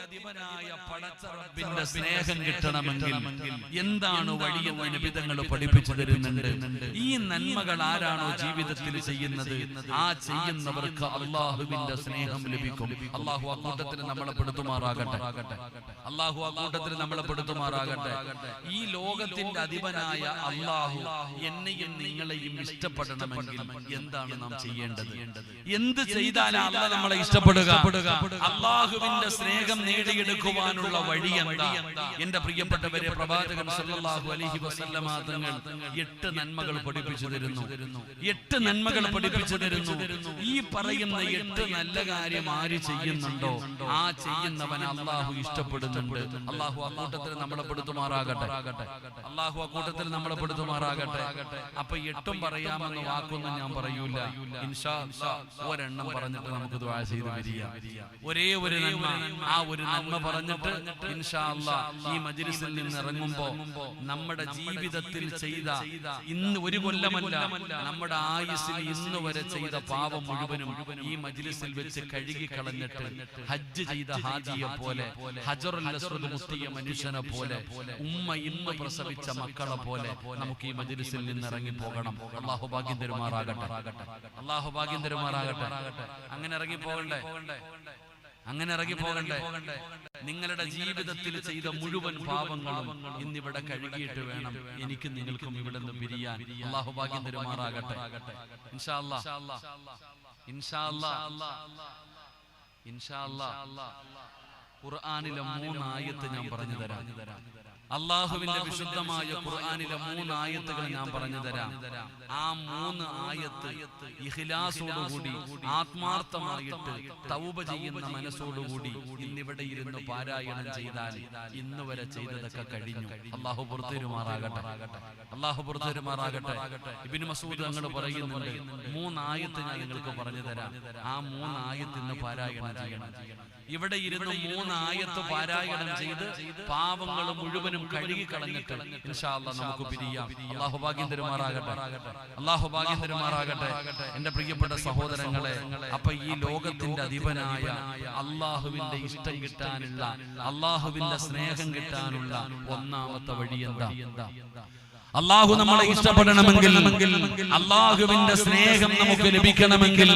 അധിപനായ പടച്ച റബ്ബിന്റെ സ്നേഹം കിട്ടണമെങ്കിൽ എന്താണ് വഴിയെന്ന് നബി തങ്ങൾ പഠിപ്പിച്ചു തരുന്നുണ്ട്. ഈ നന്മകൾ ആരാണോ ജീവിതത്തിൽ ചെയ്യുന്നത് ആ ചെയ്യുന്നവർക്ക് അള്ളാഹുവിന്റെ സ്നേഹം ലഭിക്കും. അള്ളാഹു ആ കൂട്ടത്തിൽ നമ്മളെ പെടുത്തുമാറാകട്ടെ. അള്ളാഹു ആ കൂട്ടത്തിൽ നമ്മളെ പെടുത്തുമാറാകട്ടെ. ഈ ലോകത്തിന്റെ അധിപനായ അള്ളാഹു എന്നെയും നിങ്ങളെയും ഇഷ്ടപ്പെടണമെങ്കിൽ എന്താണ് നാം ചെയ്യേണ്ടത്? എന്ത് ചെയ്താലാണ് അള്ളാഹ് നമ്മളെ ഇഷ്ടപ്പെടുക? അള്ളാഹുവിന്റെ സ്നേഹം നേടിയെടുക്കുവാനുള്ള വഴി എന്താ? എന്റെ പ്രിയപ്പെട്ടവരെ, പ്രവാചകൻ സല്ലല്ലാഹു അലൈഹി വസല്ലമ തങ്ങൾ 8 നന്മകൾ പഠിപ്പിച്ചു തരുന്നു. 8 നന്മകൾ പഠിപ്പിച്ചു തരുന്നു. ഈ പറയുന്ന 8 നല്ല കാര്യം ആര് ചെയ്യുന്നുണ്ടോ ആ ചെയ്യുന്നവനെ അള്ളാഹു ഇഷ്ടപ്പെടുന്നുണ്ട്. അള്ളാഹു ആ കൂട്ടത്തിൽ നമ്മളെ പെടുത്തുമാറാകട്ടെ. അള്ളാഹു ആ കൂട്ടത്തിൽ നമ്മളെ പെടുത്തുമാറാകട്ടെ. അപ്പൊ 8 പറയാമെന്ന് വാക്കൊന്നും ഞാൻ പറയൂല. ഇൻഷാ അല്ലാഹ് ഒരെണ്ണം പറഞ്ഞിട്ട് നമുക്ക് ദുആ ചെയ്ത് പിരിയാം. ഒരേ ഒരു നന്മ, ആ ഒരു നന്മ പറഞ്ഞിട്ട് ഇൻഷാ അല്ലാഹ് ഈ മജ്ലിസിൽ നിന്ന് ഇറങ്ങുമ്പോ നമ്മുടെ ജീവിതത്തിൽ ചെയ്ത ഇന്ന് ഒരു കൊല്ലമല്ല നമ്മുടെ ആയുസ്സിൽ ഇന്ന് വരെ ചെയ്ത പാപം മുഴുവനും ഈ മജ്ലിസിൽ വെച്ച് കഴുകി കളഞ്ഞിട്ട് ഹജ്ജ് ചെയ്ത ഹാജിയെ പോലെ, ഹജറുൽ അസ്വദ് മുത്തിയ മനുഷ്യനെ പോലെ, ഉമ്മ ഇന്ന് പ്രസവിച്ച മക്കളെ പോലെ നമുക്ക് ഈ മജ്ലിസിൽ നിന്ന് ഇറങ്ങി പോകണം. അല്ലാഹു ഭാഗ്യം തരുമാറാകട്ടെ. അല്ലാഹു ഭാഗ്യം തരുമാറാകട്ടെ. അങ്ങനെ ഇറങ്ങി പോകണ്ടേ? അങ്ങനെ ഇറങ്ങി പോകണ്ടേ? നിങ്ങളുടെ ജീവിതത്തിൽ ചെയ്ത മുഴുവൻ പാപങ്ങളും ഇന്നിവിടെ കഴുകിയിട്ട് വേണം എനിക്ക് നിങ്ങൾക്കും ഇവിടെ നിന്ന് പിരിയാൻ. അല്ലാഹു ഭാഗ്യം തരുമാറാകട്ടെ. ഇൻഷാ അല്ലാഹ്, ഇൻഷാ അല്ലാഹ്, ഇൻഷാ അല്ലാഹ് ഖുർആനിലെ 3 ആയത്ത് ഞാൻ പറഞ്ഞു തരാം. അള്ളാഹുവിന്റെ വിശുദ്ധമായ ഖുർആനിലെ 3 ആയത്തുകൾ ഞാൻ പറഞ്ഞു തരാം. ആ 3 ആയത്ത് ഇഖ്ലാസോടുകൂടി ആത്മാർത്ഥമായിട്ട് തൗബ ചെയ്യുന്ന മനസ്സോടുകൂടി ഇന്നിവിടെ ഇരുന്ന് പാരായണം ചെയ്താൽ ഇന്ന് വരെ ചെയ്തതൊക്കെ കഴിഞ്ഞു. അള്ളാഹു പുറത്തുമാറാകട്ടെ. അള്ളാഹു പുറത്തുമാറാകട്ടെ. ഇബ്നു മസ്ഊദ് തങ്ങൾ പറയുന്നുണ്ട് 3 ആയത്ത് ഞാൻ നിങ്ങൾക്ക് പറഞ്ഞു തരാം. ആ 3 ആയത്ത് ഇന്ന് പാരായണം ചെയ്യണം. ഇവിടെ ഇരുന്ന് 3 ആയത്ത് പാരായണം ചെയ്ത് പാവങ്ങൾ മുഴുവനും കഴുകി കളഞ്ഞിട്ട് ഇൻഷാ അല്ലാഹ് നമുക്ക് പിരിയാം. അല്ലാഹു ഭാഗ്യം തരുമാറാകട്ടെ. അല്ലാഹു ഭാഗ്യം തരുമാറാകട്ടെ. എന്റെ പ്രിയപ്പെട്ട സഹോദരങ്ങളെ, അപ്പൊ ഈ ലോകത്തിന്റെ അധിപനായ അള്ളാഹുവിന്റെ ഇഷ്ടം കിട്ടാനുള്ള, അള്ളാഹുവിന്റെ സ്നേഹം കിട്ടാനുള്ള ഒന്നാമത്തെ വഴി എന്താ? അള്ളാഹു നമ്മളെ ഇഷ്ടപ്പെടണമെങ്കിൽ, അള്ളാഹുവിന്റെ സ്നേഹം നമുക്ക് ലഭിക്കണമെങ്കിൽ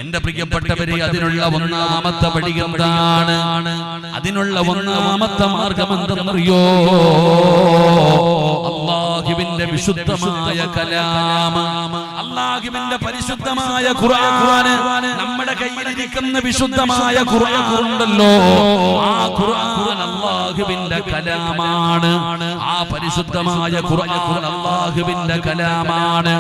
എന്റെ പ്രിയപ്പെട്ടവരെ അതിനുള്ള ഒന്നാമത്തെ വഴി എന്താണ്? അതിനുള്ള ഒന്നാമത്തെ മാർഗം എന്തെന്നറിയോ? അള്ളാഹുവിന്റെ വിശുദ്ധമായ കലാം, അള്ളാഹുവിന്റെ പരിശുദ്ധമായ ഖുർആൻ, നമ്മുടെ കയ്യിലിരിക്കുന്ന വിശുദ്ധമായ ഖുർആൻ ഉണ്ടല്ലോ, ആ ഖുർആൻ അള്ളാഹുവിന്റെ കലാമാണ്. ആ പരിശുദ്ധമായ ഖുർആൻ അല്ലാഹുവിന്റെ കലാമാണ്.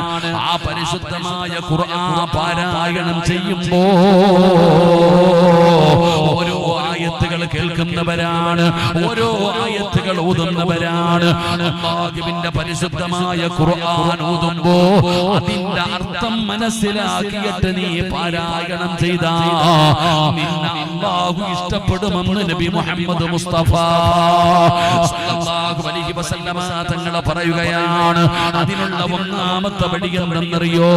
ആ പരിശുദ്ധമായ ഖുർആൻ പാരായണം ചെയ്യുമ്പോൾ ഓരോ ആയത്തുകൾ കേൾക്കുന്നവരാണ്, ഓരോ ആയത്തുകൾ ഓതുന്നവരാണ്. അല്ലാഹുവിന്റെ പരിശുദ്ധമായ ഖുർആൻ ഓതുമ്പോൾ അതിന്റെ അർത്ഥം മനസ്സിലാക്കിയിട്ട് നീ പാരായണം ചെയ്താൽ നിന്നെ അല്ലാഹു ഇഷ്ടപ്പെടുമെന്ന് നബി മുഹമ്മദ് മുസ്തഫ സല്ലല്ലാഹു അലൈഹി വസല്ലമ തങ്ങൾ പറയുകയാണ്. അതിനുള്ള ഒന്നാമത്തെ വഴി എന്തെന്നറിയോ?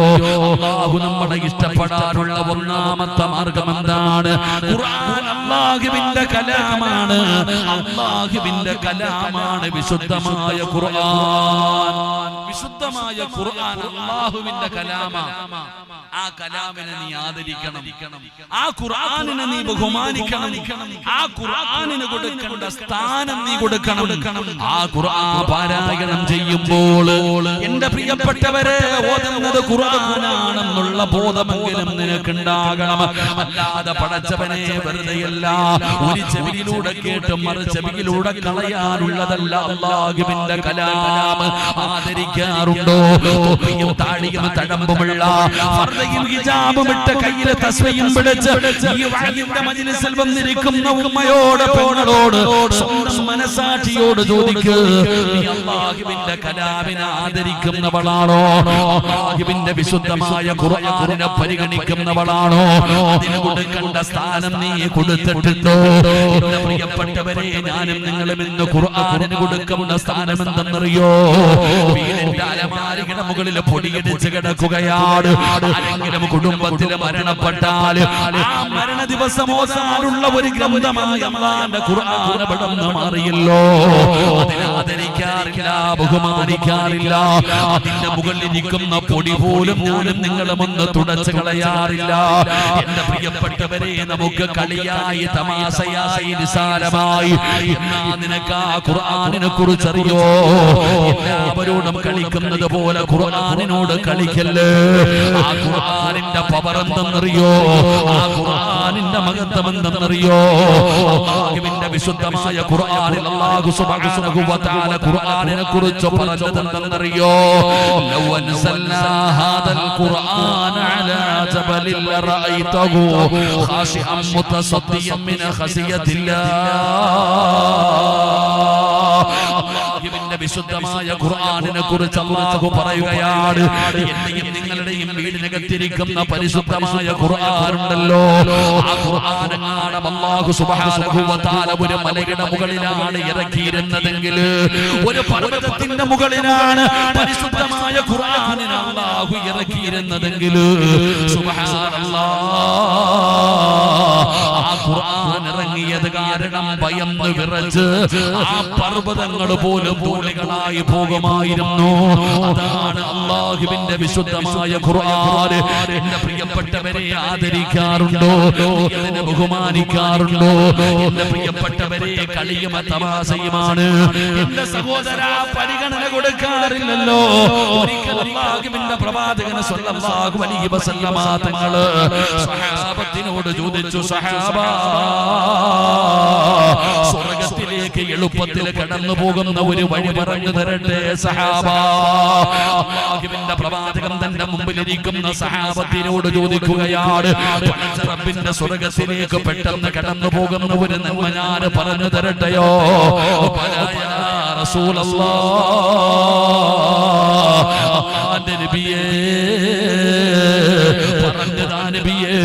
അല്ലാഹു നമ്മളെ ഇഷ്ടപ്പെടാനുള്ള ഒന്നാമത്തെ മാർഗം എന്താണ്? ഖുർആൻ അല്ലാഹുവിന്റെ കലാമാണ്. അല്ലാഹുവിന്റെ കലാമാണ് വിശുദ്ധമായ ഖുർആൻ. വിശുദ്ധമായ ഖുർആൻ അല്ലാഹുവിന്റെ കലാമാണ്. ആ കലാമിനെ നീ ആദരിക്കണം, ആ ഖുർആനിനെ നീ ബഹുമാനിക്കണം, ആ ഖുർആനിന് കൊടുക്കേണ്ട സ്ഥാനം നീ കൊടുക്കണം. ആ ഖുർആൻ പാരായണം ചെയ്യുമ്പോൾ എന്റെ പ്രിയപ്പെട്ടവരെ ഓതുന്നത് ഖുർആനാണെന്നുള്ള ബോധമെങ്കിലും നിനക്കുണ്ടാകണം. അല്ലാതെ പടച്ചവനെ വെറുതെയല്ല ഒരു ചെവിയിലൂടെ കേട്ട് മറു ചെവിയിലൂടെ കളയാനുള്ളതല്ല. അല്ലാഹുവിന്റെ കലാം ആദരിക്കാറുണ്ടോ? തൊപ്പിയും താടിയും തഴമ്പുമുള്ള ഫർദയും ഹിജാബും ഇട്ട കയ്യിലെ തസ്ബീഹും പിടിച്ച് ഈ വഅദിന്റെ മജ്ലിസിൽ വന്നിരിക്കുന്ന ഉമ്മയോട് പെങ്ങളോട് സ്വന്തം മനസാക്ഷിയോട് ചോദിക്ക്, നീ അല്ലാഹുവിന്റെ കലാമിനെ ആദരിക്കുന്നവളാണോ? അല്ലാഹുവിന്റെ വിശുദ്ധമായ ഖുർആനിനെ പരിഗണിക്കുന്നവളാണോ? അതിന് കൊടുക്കേണ്ട സ്ഥാനം നീ കൊടുത്തിട്ടുണ്ടോ? എന്റെ പ്രിയപ്പെട്ടവരെ, ഞാനും നിങ്ങളും ഇന്ന് ഖുർആനിന് കൊടുക്കേണ്ട സ്ഥാനം എന്തെന്നറിയോ? വീടിന്റെ എന്റെ അലമാരിയുടെ മുകളിൽ പൊടിയടിച്ച് കിടക്കുകയാണ്. ആരെങ്കിലും കുടുംബത്തിൽ മരണപ്പെട്ടാൽ ആ മരണ ദിവസം ഓതാനുള്ള ഒരു ഗ്രന്ഥമായ അല്ലാഹുവിന്റെ ഖുർആൻ പെട്ടെന്ന് മാറിയല്ലോ. അതിനെ ആദരിക്കാറില്ല, ബഹുമാനിക്കാറില്ല. അതിന്റെ മുകളിൽ ഇരിക്കുന്ന പൊടി പോലും ഞാനും നിങ്ങളും ഒന്ന് തുടച്ചു കളയാറില്ല. എന്റെ പ്രിയപ്പെട്ടവരെ, നമുക്ക് കളിയായി, തമാശയായി, നിസാരമായി എന്നാ നിനക്ക് ആ ഖുർആനിനെ കുറിച്ച് അറിയോ? എല്ലാവരോടും കളിക്കുന്നത് പോലെ ഖുർആനിനോട് കളിക്കല്ലേ. ആ ഖുർആനിന്റെ പവർ എന്തെന്നറിയോ? ആ ഖുർആനിന്റെ മഹത്വം എന്തെന്നറിയോ? അല്ലാഹുവിന്റെ വിശുദ്ധമായ ഖുർആനിൽ അല്ലാഹു സുബ്ഹാനഹു വ തആല ഖുർആനിനെ കുറിച്ച് പറഞ്ഞത് എന്തെന്നറിയോ? ലൗ അൻസൽനാ ഹാദൽ ഖുർആന അലാ ജബലിൻ ലറഅയ്തഹു ഖാശിഅൻ മുതസദ്ദിയൻ മിൻ ഖസിയത്തില്ലാഹ്. അല്ലാഹുവിന്റെ വിശുദ്ധമായ ഖുർആനിനെ കുറിച്ച് അല്ലാഹു പറയുകയാണ്, എന്റെയും നിങ്ങളുടെയും വീടിനകത്തിരിക്കുന്ന പരിശുദ്ധമായ ഖുർആൻ ഉണ്ടല്ലോ, ആ ഖുർആനാണ് അല്ലാഹു സുബ്ഹാനഹു വ തആല ഒരു മലയുടെ മുകളിലാണ് ഇറക്കിയിരുന്നതെങ്കിൽ, ഒരു പർവതത്തിന്റെ മുകളിലാണ് പരിശുദ്ധമായ ഖുർആനിനെ അല്ലാഹു ഇറക്കിയിരുന്നതെങ്കിൽ, സുബ്ഹാനല്ലാഹ്, ആ ഖുർആൻ ഇറങ്ങിയത് കാരണം ഭയന്ന് വിറച്ച് ആ പർവതങ്ങൾ പോലും ധൂളികളായി പോകുമായിരുന്നു. അതാണ് അല്ലാഹുവിന്റെ വിശുദ്ധമായ ഖുർആൻ. എന്റെ പ്രിയപ്പെട്ടവരെ, ആദരിക്കാറുണ്ടോ? അതിനെ ബഹുമാനിക്കാറുണ്ടോ? എന്റെ പ്രിയപ്പെട്ടവരെ, കളിയും തമാശയുമാണ്. എന്റെ സഹോദര, പരിഗണന കൊടുക്കാറില്ലല്ലോ. ഒരിക്കൽ അല്ലാഹുവിന്റെ പ്രവാചകൻ സ്വല്ലല്ലാഹു അലൈഹി വസല്ലമ തങ്ങൾ സ്വഹാബത്തിനോട് ചോദിച്ചു, സ്വഹാബാ, സ്വർഗ്ഗത്തിലേക്ക് എളുപ്പത്തിൽ കടന്നു പോകുന്ന ഒരു വഴി പറഞ്ഞു തരട്ടെ സഹാബാ. അല്ലാഹുവിന്റെ പ്രവാചകൻ തന്റെ മുമ്പിലിരിക്കുന്ന സഹാബത്തിനോട് ചോദിക്കുകയാണ്, പടച്ച റബ്ബിന്റെ സ്വർഗ്ഗത്തിലേക്ക് പെട്ടെന്ന് കടന്നു പോകുന്ന ഒരു നന്മ ഞാൻ പറഞ്ഞു തരട്ടെയോ? യാ റസൂലല്ലാഹ്, നബിയേ, പറഞ്ഞതാ നബിയേ,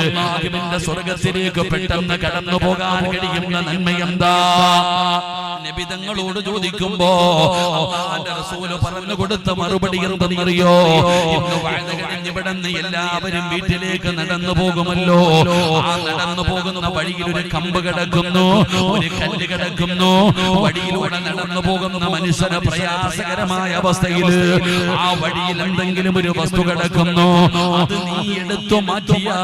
അല്ലാഹുവിന്റെ സ്വർഗ്ഗത്തിലേക്ക് പെട്ടെന്ന് കടന്നു പോകാൻ കഴിയുന്ന നന്മ എന്താ? നബി തങ്ങളോട് ചോദിക്കുമ്പോ അല്ലാഹുവിന്റെ റസൂൽ പറഞ്ഞു കൊടുത്ത മറുപടി എന്തെന്നറിയോ? ഇന്ന് വഅദ കഴിഞ്ഞ് ഇവിടുന്ന് എല്ലാവരും വീട്ടിലേക്ക് നടന്നു പോകുമല്ലോ. ആ നടന്നു പോകുന്ന വഴിയിൽ ഒരു കമ്പ് കിടക്കുന്നു, ഒരു കല്ല് കിടക്കുന്നു. വഴിയിലൂടെ നടന്നു പോകുന്ന മനുഷ്യന് പ്രയാസകരമായ അവസ്ഥയിൽ ആ വഴിയിൽ എന്തെങ്കിലും ഒരു വസ്തു കിടക്കുന്നു, അത് നീ എടുത്തു മാറ്റിയാ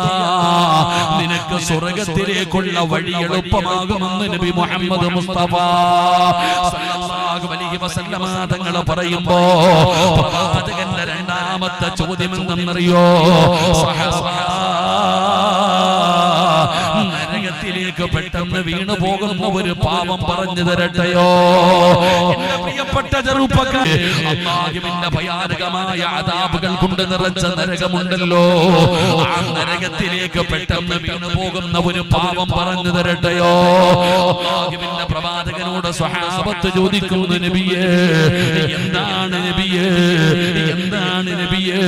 നിനക്ക് സ്വർഗ്ഗത്തിലേക്കുള്ള വഴി എളുപ്പമാകുമെന്ന് നബി മുഹമ്മദ് മുസ്തഫ സല്ലല്ലാഹു അലൈഹി വസല്ലമ തങ്ങൾ പറയുമ്പോ പ്രവാചകന്റെ രണ്ടാമത്തെ ചോദ്യം എന്തെന്നറിയോ? നരകത്തിലേക്ക് പെട്ടെന്ന് വീണു പോകുന്ന ഒരു പാപം പറഞ്ഞു തരട്ടെയോ? എന്റെ പ്രിയപ്പെട്ട ചെറുപ്പക്കാരെ, അല്ലാഹുവിന്റെ ഭയാനകമായ അദാബുകൾ കൊണ്ട് നിറച്ച നരകമുണ്ടല്ലോ, ആ നരകത്തിലേക്ക് പെട്ടെന്ന് വീണു പോകുന്ന ഒരു പാപം പറഞ്ഞു തരട്ടെയോ? അല്ലാഹുവിന്റെ പ്രവാചകനോട് സ്വഹാബത്ത് ചോദിക്കുന്നു, നബിയേ, എന്താണ് നബിയേ, എന്താണ് നബിയേ?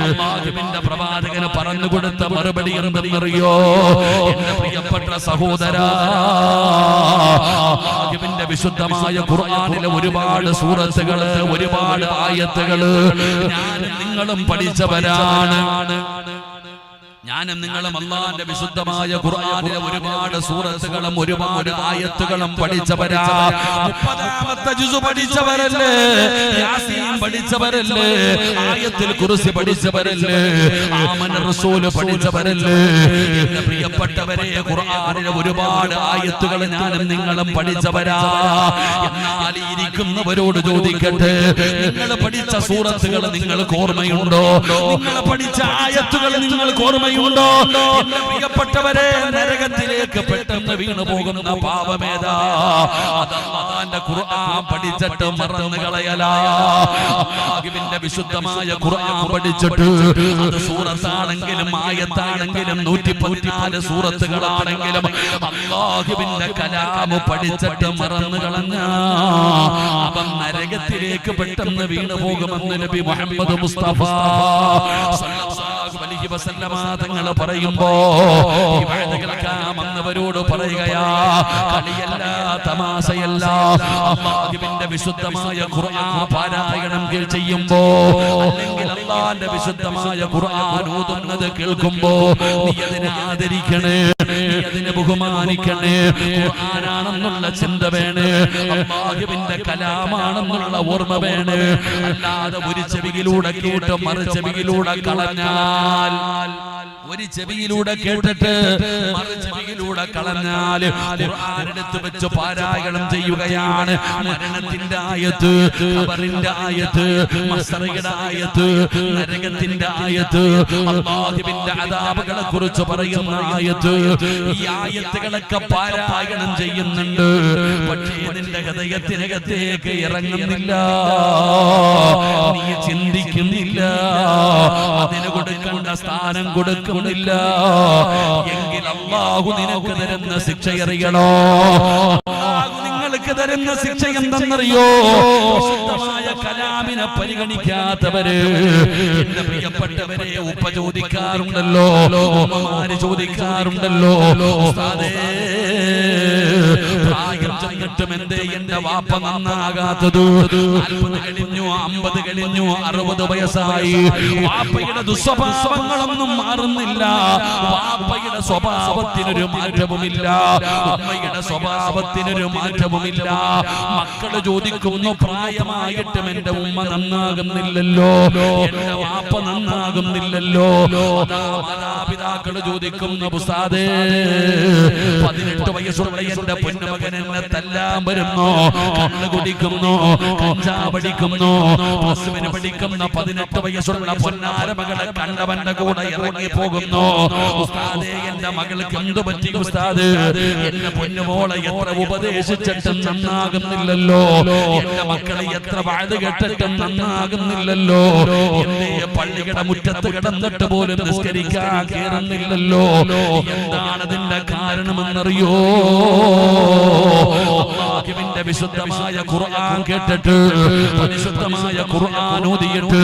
അല്ലാഹുവിന്റെ പ്രവാചകന് പറഞ്ഞു കൊടുത്ത മറുപടി എന്തെന്നറിയോ? എന്റെ പ്രിയപ്പെട്ട സഹോദരാ, അല്ലാഹുവിന്റെ വിശുദ്ധമായ ഖുർആനിലെ ഒരുപാട് സൂറത്തുകള്, ഒരുപാട് ആയത്തുകള് ഞാനും നിങ്ങളും പഠിച്ചവരാണ്. ഞാനും നിങ്ങളും അല്ലാഹുവിന്റെ വിശുദ്ധമായ ഖുർആനിലെ ഒരുപാട് സൂറത്തുകളും ഒരുപാട് ആയത്തുകളും പഠിച്ചവരാ. 30ാമത്തെ ജുസ് പഠിച്ചവരല്ലേ, യാസീൻ പഠിച്ചവരല്ലേ, ആയത്തുൽ കുർസി പഠിച്ചവരല്ലേ, ആമന റസൂൽ പഠിച്ചവരല്ലേ? എന്റെ പ്രിയപ്പെട്ടവരെ, ഖുർആനിലെ ഒരുപാട് ആയത്തുകൾ ഞാനും നിങ്ങളും പഠിച്ചവരാ. എന്നാൽ ഇരിക്കുന്നവരോട് ചോദിക്കട്ടെ, നിങ്ങൾ പഠിച്ച സൂറത്തുകൾ നിങ്ങൾക്ക് ഓർമ്മയുണ്ടോ? നിങ്ങൾ പഠിച്ച ആയത്തുകൾ നിങ്ങൾക്ക് ഓർമ്മയുണ്ടോ? എന്റെ പ്രിയപ്പെട്ടവരെ, നരകത്തിലേക്ക് പെട്ടെന്ന് വീണു പോകുന്ന പാപമേതാ? അല്ലാഹുവിന്റെ ഖുർആൻ പഠിച്ചിട്ട് മറന്നു കളയലാ. അല്ലാഹുവിന്റെ വിശുദ്ധമായ ഖുർആൻ പഠിച്ചിട്ട് അത് സൂറത്താണെങ്കിലും ആയത്താണെങ്കിലും 114 സൂറത്തുകളാണെങ്കിലും അല്ലാഹുവിന്റെ കലാം പഠിച്ചിട്ട് മറന്നു കളഞ്ഞ അവൻ നരകത്തിലേക്ക് പെട്ടെന്ന് വീണു പോകുമെന്ന് നബി മുഹമ്മദ് മുസ്തഫ സല്ലല്ലാഹു അലൈഹി അലൈഹി വസല്ലമ തങ്ങൾ പറയുമ്പോ ഈ കേൾക്കാമെന്നവരോട് പറയുകയാ, കളിയല്ല തമാശയല്ല. അല്ലാഹുവിന്റെ വിശുദ്ധമായ ഖുർആൻ പാരായണം ചെയ്യുമ്പോ അല്ലെങ്കിൽ അല്ലാഹുവിന്റെ വിശുദ്ധമായ ഖുർആൻ ഓതുന്നത് കേൾക്കുമ്പോ നീ അതിനെ ആദരിക്കണേ, നീ അതിനെ ബഹുമാനിക്കണേ. ഖുർആനാണെന്നുള്ള ചിന്ത വേണേ, അല്ലാഹുവിന്റെ കലാമാണെന്നുള്ള ഓർമ്മ വേണേ. അല്ലാതെ ഒരു ചെവിയിലൂടെ കേട്ട് മറു ചെവിയിലൂടെ കളഞ്ഞാൽ, ഒരു ചെവിയിലൂടെ കേട്ടിട്ട് മറു ചെവിയിലൂടെ കളഞ്ഞാൽ ഖുർആനെടുത്ത് വെച്ച് പാരായണം ചെയ്യുകയാണ്. മരണത്തിന്റെ ആയത്ത്, ഖബറിന്റെ ആയത്ത്, മഹ്ശറിന്റെ ആയത്ത്, നരകത്തിന്റെ ആയത്ത്, അല്ലാഹുവിന്റെ അദാബുകളെ കുറിച്ച് പറയുന്ന ആയത്ത്, ഈ ആയത്തുകളൊക്കെ പാരായണം ചെയ്യുന്നുണ്ട്. പക്ഷേ നിന്റെ ഹൃദയത്തിനകത്തേക്ക് ഇറങ്ങുന്നില്ല, നീ ചിന്തിക്കുന്നില്ല, അതിന് കൊടുക്കേണ്ട സ്ഥാനം കൊടുക്കുന്നില്ല. എങ്കിൽ അല്ലാഹു നിനക്ക് തരുന്ന ശിക്ഷ അറിയണോ? അല്ലാഹു നിങ്ങൾക്ക് തരുന്ന ശിക്ഷ എന്തെന്നറിയോ? ശുദ്ധമായ കലാമിനെ പരിഗണിക്കാത്തവര്, എന്റെ പ്രിയപ്പെട്ടവരെ, ഉപ്പ ചോദിക്കാറുണ്ടല്ലോ, ഉമ്മമാര് ചോദിക്കാറുണ്ടല്ലോ, ഉസ്താദേ പ്രായം ചെന്നിട്ടും എന്തേ എന്റെ വാപ്പ നന്നാകാത്തത്? 40 കഴിഞ്ഞു, 50 കഴിഞ്ഞു, 60 വയസ്സായി, വാപ്പയുടെ ദുസ്വഭാവങ്ങളൊന്നും മാറുന്നില്ല, വാപ്പയുടെ സ്വഭാവത്തിനൊരു മാറ്റവുമില്ല, ഉമ്മയുടെ സ്വഭാവത്തിനൊരു മാറ്റവുമില്ല. മക്കള് ചോദിക്കുന്നു, പ്രായമായിട്ടും എന്റെ ഉമ്മ നന്നാകുന്നില്ലല്ലോ, എന്റെ വാപ്പ നന്നാകുന്നില്ലല്ലോ. മാതാപിതാക്കള് ചോദിക്കുന്ന, ഉസ്താദേ 18 വയസ്സുള്ള എന്റെ പൊന്നുമകൻ എന്നെ തല്ലാൻ വരുന്നു, കള്ള് കുടിക്കുന്നു, കഞ്ചാവടിക്കുന്നു. പ്ലസ്വിന് പഠിക്കുന്ന 18 വയസ്സുള്ള പൊന്നാര മകളെ കണ്ടവന്റെ കൂടെ ഇറങ്ങി പോകുന്നു. ഉസ്താദേ എന്റെ മകൾക്ക് എന്തു പറ്റി ഉസ്താദ്? എന്റെ പൊന്നുമോളെ എത്ര ഉപദേശിച്ചിട്ടും നന്നാകുന്നില്ലല്ലോ, എന്റെ മക്കളെ എത്ര വാഴ കേട്ടിട്ടും നന്നാകുന്നില്ലല്ലോ, എന്റെ പള്ളിയുടെ മുറ്റത്ത് കിടന്നിട്ട് പോലും നിസ്കരിക്കാൻ കയറുന്നില്ലല്ലോ. എന്താണ് അതിന്റെ കാരണമെന്നറിയോ? അല്ലാഹുവിന്റെ വിശുദ്ധമായ ഖുർആൻ കേട്ടിട്ട്, പരിശുദ്ധമായ ഖുർആൻ ഓതിയിട്ട്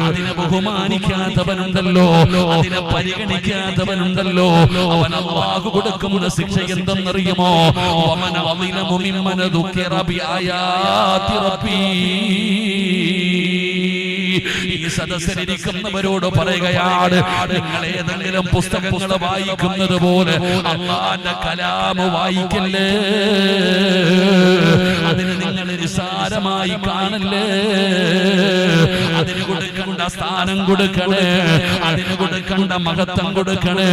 അതിനെ ബഹുമാനിക്കാത്തവനുണ്ടല്ലോ, അതിനെ പരിഗണിക്കാത്തവനുണ്ടല്ലോ, അവൻ അല്ലാഹു കൊടുക്കുന്ന ശിക്ഷ എന്തെന്നറിയുമോ? വമൻ അളിമു മിമ്മൻ ദുക്കിറ ബിആയാതി റബ്ബി. ഈ സദസ്സിലിരിക്കുന്നവരോട് പറയുകയാണ്, നിങ്ങൾ ഏതെങ്കിലും പുസ്തകങ്ങൾ വായിക്കുന്നത് പോലെ അല്ലാഹുവിന്റെ കലാം വായിക്കല്ലേ, അതിന് നിങ്ങൾ നിസ്സാരമായി കാണല്ലേ, അതിന് കൊടുക്കേണ്ട സ്ഥാനം കൊടുക്കണേ, അതിന് കൊടുക്കേണ്ട മഹത്വം കൊടുക്കണേ.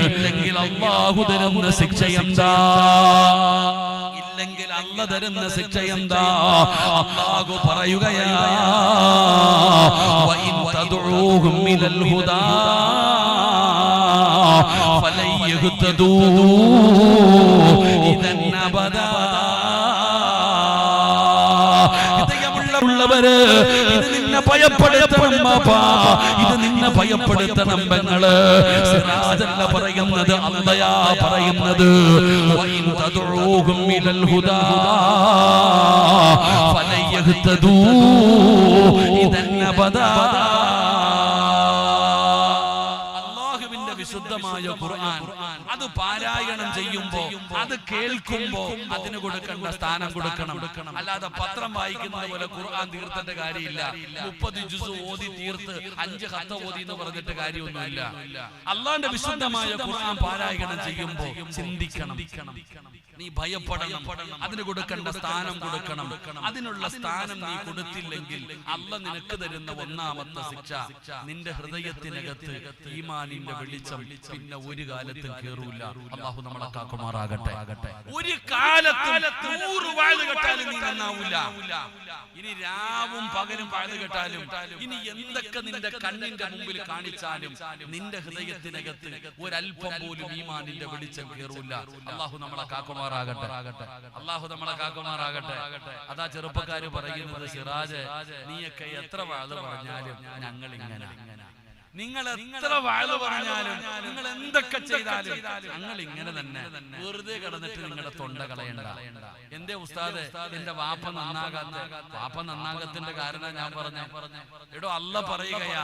ഇല്ലെങ്കിൽ അല്ലാഹു തരുന്ന ശിക്ഷ എന്താ? ഇല്ലെങ്കിൽ അല്ലാഹു തരുന്ന ശിക്ഷ എന്താ? അല്ലാഹു പറയുകയാ, വഇൻ തദ്ഉഹും മിനൽ ഹുദാ ഫലൻ യഹ്തദൂ ഇദൻ അബദാ. ഉള്ളവര് ഇത് നിന്നെ ഭയപ്പെടുത്തണം ബാപ്പാ, ഇത് നിന്നെ ഭയപ്പെടുത്തണം പെങ്ങള്. സിറാജല്ല പറയുന്നത്, അല്ലാഹയാ പറയുന്നത്. വഇൻ തദ്ഉഹും മിനൽ ഹുദാ ഫലൻ യഹ്തദൂ ഇദൻ അബദാ. വിശുദ്ധമായ ഖുർആൻ അത് പാരായണം ചെയ്യുമ്പോ, അത് കേൾക്കുമ്പോ അതിന് കൊടുക്കേണ്ട സ്ഥാനം കൊടുക്കണം. അല്ലാതെ പത്രം വായിക്കുന്നത് പോലെ ഖുർആൻ തീർത്തിട്ട് കാര്യമില്ല. 30 ജുസ് ഓതി തീർത്ത് 5 ഖത്ത ഓതി എന്ന് പറഞ്ഞിട്ട് കാര്യമൊന്നുമില്ല. അല്ലാഹുവിന്റെ വിശുദ്ധമായ ഖുർആൻ പാരായണം ചെയ്യുമ്പോ ചിന്തിക്കണം, നീ ഭയപ്പെടണം, അതിന് കൊടുക്കേണ്ട സ്ഥാനം കൊടുക്കണം. അതിനുള്ള സ്ഥാനം നീ കൊടുത്തില്ലെങ്കിൽ അല്ലാഹ് നിനക്ക് തരുന്ന ഒന്നാമത്തെ ശിക്ഷ, നിന്റെ ഹൃദയത്തിനകത്ത് ഈമാനിന്റെ വെളിച്ചം പിന്നെ ഒരു കാലത്തും കേറൂല. അല്ലാഹു നമ്മളെ കാക്കുമാറാകട്ടെ. ഒരു കാലത്തും 100 വാഴ കേട്ടാലും നീ നന്നാവൂല. ഇനി രാവും പകലും വാഴ കേട്ടാലും, ഇനി എന്തൊക്കെ നിന്റെ കണ്ണിന്റെ മുമ്പിൽ കാണിച്ചാലും നിന്റെ ഹൃദയത്തിനകത്ത് ഒരല്പം പോലും ഈമാനിന്റെ വെളിച്ചം കേറൂല. അല്ലാഹു നമ്മളെ കാക്കുമാറാകട്ടെ, അല്ലാഹു നമ്മളെ കാക്കുമാറാകട്ടെ. അതാ ചെറുപ്പക്കാര് പറയുന്നത്, സിറാജ് നീയൊക്കെ എത്ര വാഴ പറഞ്ഞാലും ഞങ്ങൾ ഇങ്ങനെ നിങ്ങൾ എത്ര വാഴ പറഞ്ഞാലും നിങ്ങൾ എന്തൊക്കെ ചെയ്താലും ഞങ്ങൾ ഇങ്ങനെ തന്നെ വെറുതെ കിടന്നിട്ട് നിങ്ങളുടെ തൊണ്ട കളയണ്ട. എന്റെ ഉസ്താദ് എന്റെ വാപ്പ നന്നാകത്തിന്റെ കാരണം ഞാൻ പറഞ്ഞു. എടോ അല്ല പറയുകയാ,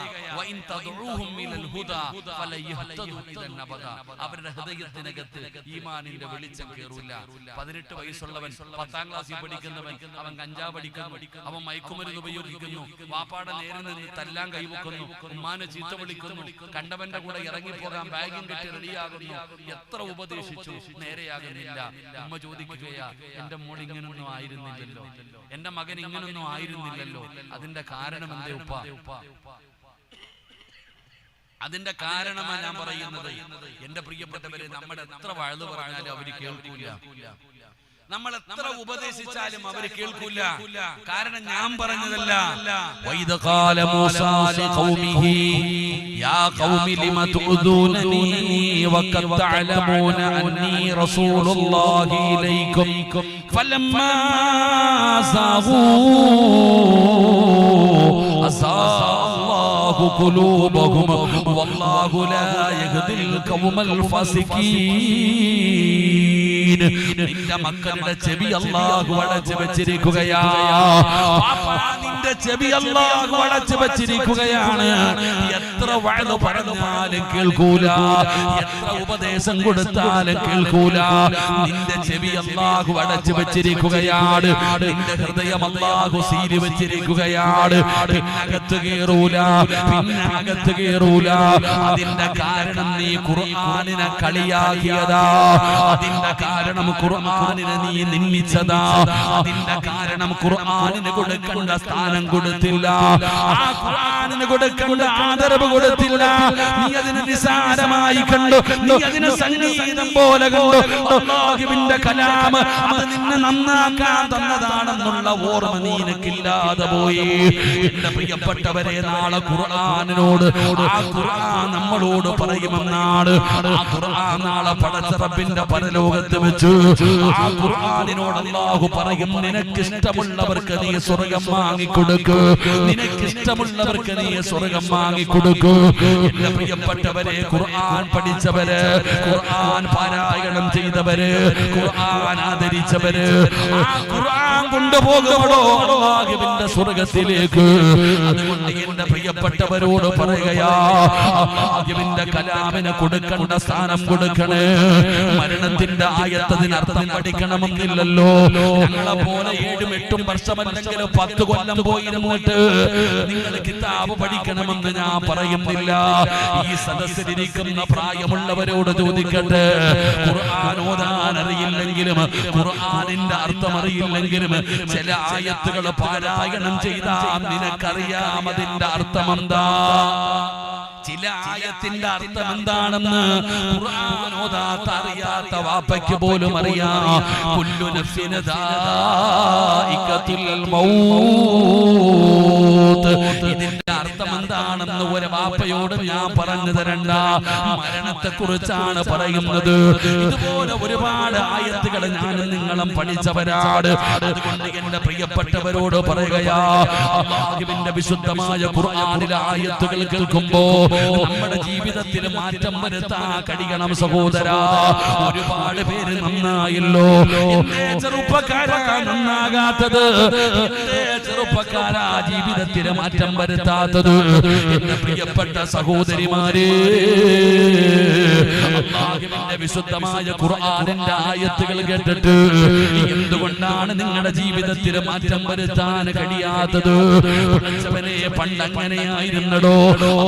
അവരുടെ ഹൃദയത്തിനകത്ത് ഈമാനിന്റെ വെളിച്ചം കേറൂല. 18 വയസ്സുള്ളവൻ 10ാം ക്ലാസ്സിൽ പഠിക്കുന്നവൻ അവൻ കഞ്ചാവ് അടിക്കുന്നു, അവൻ മയക്കുമരുന്ന് ഉപയോഗിക്കുന്നു, വാപ്പാടെ നേരെ നിന്ന് തല്ലാൻ കൈവക്കുന്നു, ഉമ്മാനെ ചീത്ത വിളിക്കുന്നു, കണ്ടവന്റെ കൂടെ ഇറങ്ങിപ്പോകാൻ ബാഗും കെട്ടി റെഡിയാകുന്നു. എത്ര ഉപദേശിച്ചു, നേരെയാകുന്നില്ല. ഉമ്മ ചോദിക്കുകയാ, എന്റെ മോൾ ഇങ്ങനൊന്നും ആയിരുന്നില്ലല്ലോ, എന്റെ മകൻ ഇങ്ങനൊന്നും ആയിരുന്നില്ലല്ലോ. അതിന്റെ കാരണം എന്തേ ഉപ്പ? അതിന്റെ കാരണമാണ് ഞാൻ പറയുന്നത്. എന്റെ പ്രിയപ്പെട്ടവരെ, നമ്മുടെ എത്ര വഴുതു പറഞ്ഞാലും അവര് കേൾക്കൂല, നമ്മൾ എത്ര ഉപദേശിച്ചാലും അവര് കേൾക്കൂല. കാരണം ഞാൻ പറഞ്ഞതല്ല. വൈദ ഖാല മൂസാ ലിഖൗമിഹി യാ ഖൗമി ലിമ തുഉദൂനനി വഖദ് തഅലമൂന അന്നി റസൂലുള്ളാഹി ഇലൈക്കും ഫലമ്മാ സാഗൂ അസാല്ലാഹു ഖുലൂബഹും വല്ലാഹു ലാ യഹ്ദിൽ ഖൗമൽ ഫാസിഖീൻ. നിന്റെ മക്കളുടെ ചെവി അല്ലാഹു അടച്ചു വെച്ചിരിക്കുകയാണ്. നിന്റെ ചെവി അല്ലാഹു അടച്ചു വെച്ചിരിക്കുകയാണ്. എത്ര വഅദ് പറഞ്ഞാലും കേൾക്കൂല, എത്ര ഉപദേശം കൊടുത്താലും കേൾക്കൂല. നിന്റെ ചെവി അല്ലാഹു അടച്ചു വെച്ചിരിക്കുകയാണ്. നിന്റെ ഹൃദയം അല്ലാഹു സീരി വെച്ചിരിക്കുകയാണ്. അകത്ത് കേറൂല, പിന്നെ അകത്ത് കേറൂല. അതിന്റെ കാരണം നീ ഖുർആനിനെ കളിയാക്കിയതാ. അതിന്റെ കാരണം ഖുർആനിനെ നീ നിന്ദിച്ചതാ. അതിന്റെ കാരണം ഖുർആനിന് കൊടുക്കേണ്ട സ്ഥാനം കൊടുത്തില്ല, ആ ഖുർആനിന് കൊടുക്കേണ്ട ആദരവ് കൊടുത്തില്ല. നീ അതിനെ നിസാരമായി കണ്ടു, നീ അതിനെ സംഗീതം പോലെ കണ്ടു. അല്ലാഹുവിന്റെ കലാം അത് നിന്നെ നന്നാക്കാൻ തന്നതാണെന്നുള്ള ഓർമ്മ നിനക്കില്ലാതെ പോയി. എന്റെ പ്രിയപ്പെട്ടവരെ, നാളെ ഖുർആനിനോട് ആ ഖുർആൻ നമ്മളോട് പറയുമെന്നാണ്. ആ ഖുർആൻ നാളെ പടച്ച റബ്ബിന്റെ പരലോകത്ത് വെച്ച് ആ ഖുർആനിനോട് അല്ലാഹു പറയും, നിനക്കിഷ്ടമുള്ളവർക്ക് നീ സ്വർഗ്ഗം വാങ്ങിക്കൊടുക്ക്, നിനക്കിഷ്ടമുള്ളവർക്ക് നീ സ്വർഗ്ഗം വാങ്ങിക്കൊടുക്ക്. എന്റെ പ്രിയപ്പെട്ടവരെ, ഖുർആൻ പഠിച്ചവര്, ഖുർആൻ പാരായണം ചെയ്തവര്, ഖുർആൻ ആദരിച്ചവര് ആ ഖുർആൻ കൊണ്ടുപോകുമോ അല്ലാഹുവിന്റെ സ്വർഗ്ഗത്തിലേക്ക്. അതുകൊണ്ട് എന്റെ പ്രിയപ്പെട്ടവരോട് പറയുകയാ, അല്ലാഹുവിന്റെ കലാമിന് കൊടുക്കേണ്ട സ്ഥാനം കൊടുക്കണേ. മരണത്തിന്റെ ആയത്തതിന് അർത്ഥം പഠിക്കണമെന്നില്ലല്ലോ. ഞങ്ങളെ പോലെ 7-8 വർഷമല്ലെങ്കിലും 10 കൊല്ലം പോയിരുന്നിട്ട് നിങ്ങൾ കിതാബ് പഠിക്കണമെന്ന് ഞാൻ പറയുന്നില്ല. ഈ സദസ്സിലിരിക്കുന്ന പ്രായമുള്ളവരോട് ചോദിക്കട്ടെ, ഖുർആൻ ഓതാൻ അറിയില്ലെങ്കിലും ഖുർആനിന്റെ അർത്ഥം അറിയില്ലെങ്കിലും ചില ആയത്തുകൾ പാരായണം ചെയ്താൽ നിനക്കറിയാം അതിന്റെ അർത്ഥം എന്താ. ചില ആയത്തിന്റെ അർത്ഥം എന്താണെന്ന് ഖുർആൻ ഓതാത്ത അറിയാത്ത വാപ്പയ്ക്ക് പോലും അറിയാം. കുല്ലു നഫ്സിൻ ദായിഖത്തുൽ മൗത്ത്. ഇതിന്റെ അർത്ഥം എന്താണെന്ന് ഒരു വാപ്പയോട് ഞാൻ പറഞ്ഞു തരണ്ട. മരണത്തെ കുറിച്ചാണ് പറയുന്നത്. ഇതുപോലെ ഒരുപാട് ആയത്തുകൾ ഞാൻ നിങ്ങളും പഠിച്ചവരാണ്. അതുകൊണ്ട് എന്റെ പ്രിയപ്പെട്ടവരോട് പറയുകയാ, അല്ലാഹുവിന്റെ വിശുദ്ധമായ ഖുർആനിലെ ആയത്തുകൾ കേൾക്കുമ്പോ നമ്മുടെ ജീവിതത്തിൽ മാറ്റം വരുത്താൻ കഴിയണം സഹോദരാ. ഒരുപാട് പേര് നന്നായല്ലോ, എന്റെ ചെറുപ്പക്കാരാ നന്നാകാത്തത്, എന്റെ ചെറുപ്പക്കാരാ ജീവിതത്തിൽ മാറ്റം വരുത്താത്തത്. എന്റെ പ്രിയപ്പെട്ട സഹോദരിമാരെ, അല്ലാഹുവിന്റെ വിശുദ്ധമായ ഖുർആനിന്റെ ആയത്തുകൾ കേട്ടിട്ട് എന്തുകൊണ്ടാണ് നിങ്ങളുടെ ജീവിതത്തിൽ മാറ്റം വരുത്താൻ കഴിയാത്തത്? പണ്ടങ്ങനെയായിരുന്നടോ.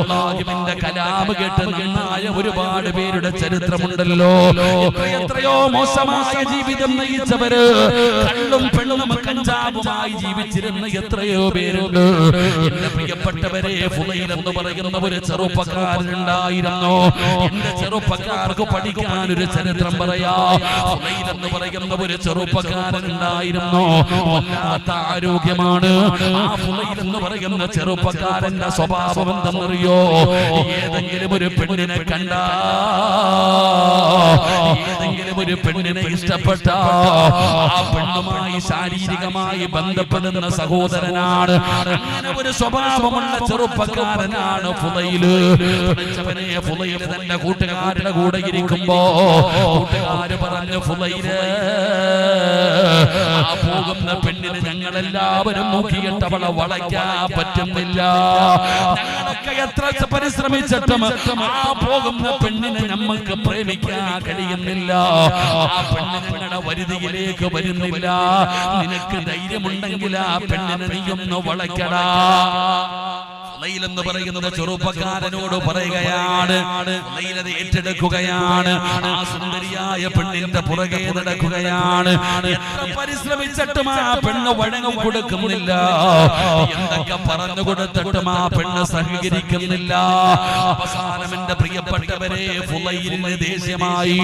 അല്ലാഹുവിന്റെ കലാം കേട്ട് നന്നായ ഒരുപാട് പേരുടെ ചരിത്രമുണ്ടല്ലോ. എത്രയോ മോശമായ ജീവിതം നയിച്ചവര്, കള്ളും പെണ്ണും കഞ്ചാവുമായി ജീവിച്ചിരുന്ന എത്രയോ പേരുണ്ട്. എന്റെ പ്രിയപ്പെട്ടവരെ, ഫുളൈൽ എന്ന് പറയുന്ന ഒരു ചെറുപ്പക്കാരനുണ്ടായിരുന്നു. എന്റെ ചെറുപ്പക്കാർക്ക് പഠിക്കാൻ ഒരു ചരിത്രം പറയാ. ഫുളൈൽ എന്ന് പറയുന്ന ഒരു ചെറുപ്പക്കാരനുണ്ടായിരുന്നു. വല്ലാത്ത ആരോഗ്യമാണ്. ആ ഫുളൈൽ എന്ന് പറയുന്ന ചെറുപ്പക്കാരന്റെ സ്വഭാവം എന്തെന്നറിയോ? ഏതെങ്കിലും ഒരു പെണ്ണിനെ കണ്ട, ഏതെങ്കിലും ഒരു പെണ്ണിനെ ഇഷ്ടപ്പെട്ട ആ പെണ്ണുമായി ശാരീരികമായി ബന്ധപ്പെടുന്ന സഹോദരനാണ്. അങ്ങനെ ഒരു സ്വഭാവമുള്ള ചെറുപ്പക്കാരനാണ് ഫുളൈല്. ഫുളൈല് തന്റെ കൂട്ടുകാരുടെ കൂടെ ഇരിക്കുമ്പോ കൂട്ടുകാര് പറഞ്ഞു, ഫുളൈല് ആ പോകുന്ന പെണ്ണിന് ഞങ്ങളെല്ലാവരും നോക്കിയിട്ട് അവളെ വളയ്ക്കാൻ പറ്റുന്നില്ല. ഞങ്ങളൊക്കെ എത്ര പരിശ്രമിച്ചിട്ടും ആ പോകുന്ന പെണ്ണിനെ നമ്മൾക്ക് പ്രേമിക്കാൻ കഴിയുന്നില്ല. ആ പെണ്ണ് ഞങ്ങളുടെ വരുതിയിലേക്ക് വരുന്നില്ല. നിനക്ക് ധൈര്യമുണ്ടെങ്കിൽ ആ പെണ്ണിനെ നീയൊന്ന് വളയ്ക്കടാ. എന്ന് പറയുന്നത് ചെറുപ്പക്കാരനോട് പറയുകയാണ്. ഏറ്റെടുക്കുകയാണ്. ആ സുന്ദരിയായ പെണ്ണിന്റെ പുറകെ നടക്കുകയാണ്. എത്ര പരിശ്രമിച്ചിട്ടും ആ പെണ്ണ് വഴങ്ങി കൊടുക്കുന്നില്ല. എന്തൊക്കെ പറഞ്ഞു കൊടുത്തിട്ടും ആ പെണ്ണ് സഹകരിക്കുന്നില്ല. അവസാനം എന്റെ പ്രിയപ്പെട്ടവരെ ഫുളൈലിന് ദേഷ്യമായി,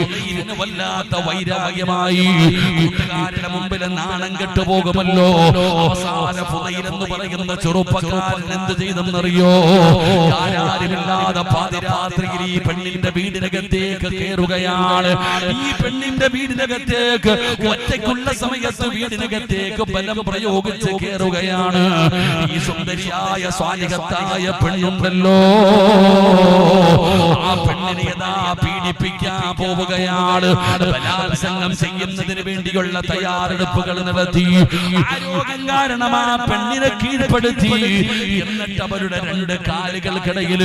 ഫുളൈലിന് വല്ലാത്ത വൈരാഗ്യമായി. കൂട്ടുകാരുടെ മുമ്പിൽ നാണം കെട്ടുപോകുമല്ലോ. അവസാനം ഫുളൈൽ എന്ന് പറയുന്ന ചെറുപ്പക്കാരൻ എന്ത് ചെയ്തെന്നറിയോ? ആരുമില്ലാതെ പാതിരാത്രിയിൽ ഈ പെണ്ണിന്റെ വീടിനകത്തേക്ക് കയറുകയാണ്. ഈ പെണ്ണിന്റെ വീടിനകത്തേക്ക് ഒറ്റയ്ക്കുള്ള സമയത്ത് വീടിനകത്തേക്ക് ബലം പ്രയോഗിച്ച് കയറുകയാണ്. ഈ സുന്ദരിയായ സ്വാലിഹത്തായ പെണ്ണുണ്ടല്ലോ, ആ പെണ്ണിനെ യഥാ പീഡിപ്പിക്കാൻ പോവുകയാണ്. ബലാത്സംഗം ചെയ്യുന്നതിന് വേണ്ടിയുള്ള തയ്യാറെടുപ്പുകൾ നടത്തി. ആരോഗ്യം കാരണം ആ പെണ്ണിനെ കീഴ്പ്പെടുത്തി. എന്നിട്ട് അവരുടെ രണ്ട് കാലുകൾക്കിടയിൽ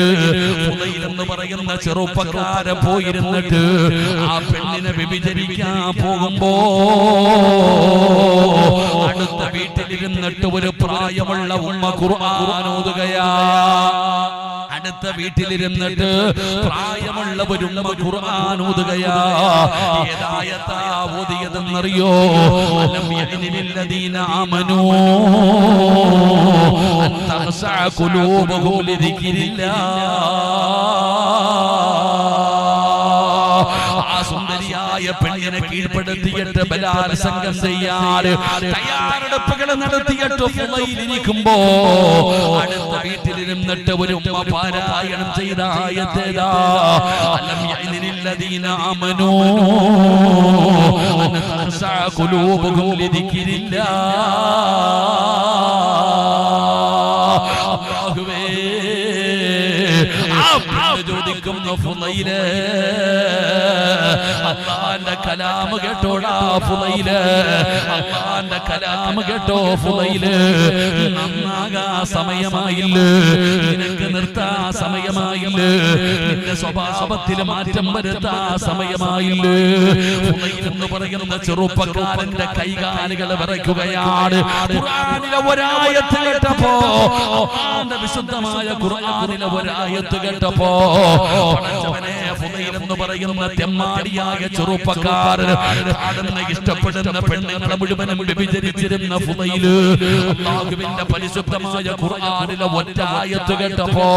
ഫുളൈൽ എന്ന് പറയുന്ന ചെറുപ്പക്കാരൻ പോയിരുന്നിട്ട് ആ പെണ്ണിനെ വ്യഭിചരിക്കാൻ പോകുമ്പോ അടുത്ത വീട്ടിലിരുന്നിട്ട് ഒരു പ്രായമുള്ള ഉമ്മ ഖുർആൻ ഓതുകയാ. അടുത്ത വീട്ടിലിരുന്നിട്ട് പ്രായമുള്ള ഒരു ഉമ്മ ഖുർആൻ ഓതുകയാ. ഏതായത്താ ഓതിയതെന്നറിയോ? അലം യഅനില്ലദീന ആമനൂ അൻ തഖ്ശഅ ഖുലൂബുഹും ലിദിക്രില്ലാഹ്. ആ സുന്ദരിയായ പെണ്ണിനെ കീഴ്പ്പെടുത്തിയിട്ട് ബലാത്സംഗം ചെയ്യാൻ തയ്യാറെടുപ്പുകൾ നടത്തിയിട്ട് ഫുളൈൽ ഇരിക്കുമ്പോ അടുത്ത വീട്ടിലിരുന്നിട്ട് ഒരു ഉമ്മ പാരായണം ചെയ്ത ആയത്തേതാ? അലം യഅനില്ലദീന ആമനൂ അൻ തഖ്ശഅ ഖുലൂബുഹും ലിദിക്രില്ലാഹ്. അല്ലാഹുവേ, ചോദിക്കുന്നു ഫുളൈല്, അല്ലാഹുവിന്റെ കലാം കേട്ടോടാ ഫുളൈല്, അല്ലാഹുവിന്റെ കലാം കേട്ടോ ഫുളൈല്. നന്നാകാ സമയമായില്ല, നിനക്ക് നിർത്താ സമയമായില്ല, നിന്റെ സ്വഭാവത്തിൽ മാറ്റം വരുത്താ സമയമായില്ല. ഫുളൈൽ എന്ന് പറയുന്ന ചെറുപ്പക്കാരന്റെ കൈകാലുകൾ വിറയ്ക്കുകയാണ്. ഖുർആനിലെ ഒരായത്ത് കേട്ടപ്പോ, വിശുദ്ധമായ ഖുർആനിലെ ഒരായത്ത് കേട്ടപ്പോ ഫുളൈൽ എന്ന് പറയുന്ന തെമ്മാടിയായ ചെറുപ്പക്കാരൻ കാണുന്ന ഇഷ്ടപ്പെടുന്ന പെണ്ണുങ്ങളെ മുഴുവനും വ്യഭിചരിച്ചിരുന്ന ഫുളൈല് അല്ലാഹുവിന്റെ പരിശുദ്ധമായ ഖുർആനിലെ ഒറ്റായത്ത് കേട്ടപ്പോ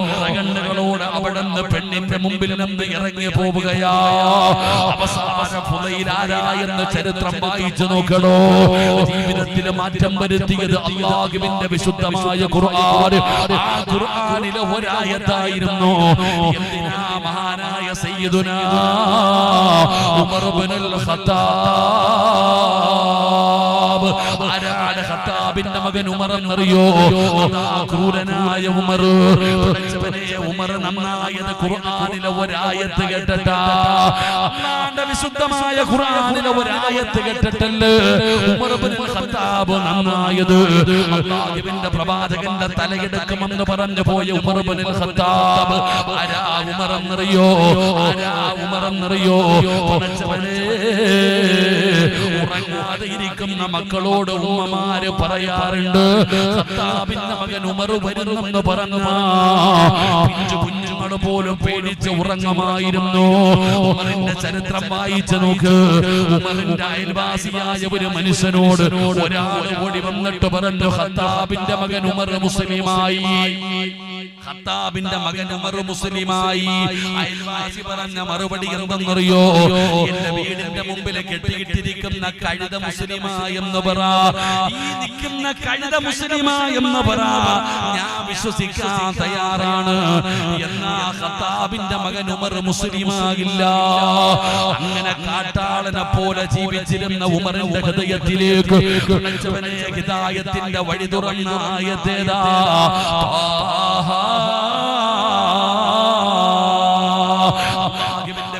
നിറകണ്ണുകളോട് അവിടുന്ന് പെണ്ണിന്റെ മുമ്പിൽ നിന്ന് ഇറങ്ങി പോവുകയാ. അവസാനം ഫുളൈൽ ആരായെന്ന് ചരിത്രം വായിച്ചു നോക്കണോ? ജീവിതത്തിൽ മാറ്റം വരുത്തിയത് അല്ലാഹുവിന്റെ വിശുദ്ധമായ ഖുർആൻ. ആ ഖുർആനിലെ ഒരായത്തായിരുന്നു. എന്തിനാ മഹാനായ സയ്യിദുനാ ഉമർ ഇബ്നുൽ ഖത്താബ്, ആരാണ് ഖത്താബിന്റെ മകൻ ഉമർ എന്നറിയോ? ക്രൂരനായ ഉമർ. ഉമർ നന്നായത് ഖുർആനിലെ ഒരായത്ത് കേട്ടിട്ടാ. അല്ലാഹുവിന്റെ വിശുദ്ധമായ ഖുർആനിലെ ഒരായത്ത് കേട്ടിട്ടല്ലേ ഉമർ ഇബ്നുൽ ഖത്താബ് നന്നായത്. അല്ലാഹുവിന്റെ പ്രവാചകന്റെ തലയെടുക്കുമെന്ന് പറഞ്ഞു പോയ ഉമർ ഇബ്നുൽ ഖത്താബ്. ആരാ ഉമർ എന്നറിയോ? ആരാ ഉമർ എന്നറിയോ? ഉറങ്ങാതെ ഇരിക്കുന്ന മക്കളോട് ഉമ്മമാര് പറയാറുണ്ട്, ഖത്താബിന്റെ മകൻ ഉമർ വരുന്നെന്ന് പറഞ്ഞു കുഞ്ഞുങ്ങൾ പോലും പേടിച്ച് ഉറങ്ങുമായിരുന്നു. ഉമറിന്റെ ചരിത്രം വായിച്ചു നോക്ക്. ഉമറിന്റെ അയൽവാസിയായ ഒരു മനുഷ്യനോട് ഒരാൾ ഓടി വന്നിട്ട് പറഞ്ഞു, ഖത്താബിന്റെ മകൻ ഉമർ മുസ്ലിമായി. ഖത്താബിന്റെ മകൻ ഉമർ മുസ്ലിമായി. അയൽവാസി പറഞ്ഞ മറുപടി എന്തെന്നറിയോ? എന്റെ വീടിന്റെ മുമ്പിൽ കെട്ടിയിട്ടിരിക്കുന്ന കഴുത മുസ്ലിമായെന്ന് പറ, ഈ നിൽക്കുന്ന കഴുത മുസ്ലിമായെന്ന് പറ, ഞാൻ വിശ്വസിക്കാൻ തയ്യാറാണ്. എന്നാ ഖത്താബിന്റെ മകൻ ഉമർ മുസ്ലിമാകില്ല. അങ്ങനെ കാട്ടാളനെ പോലെ ജീവിച്ചിരുന്ന ഉമറിന്റെ ഹൃദയത്തിലേക്ക് ഹിദായത്തിന്റെ വഴി തുറന്ന ആയത്തേതാ?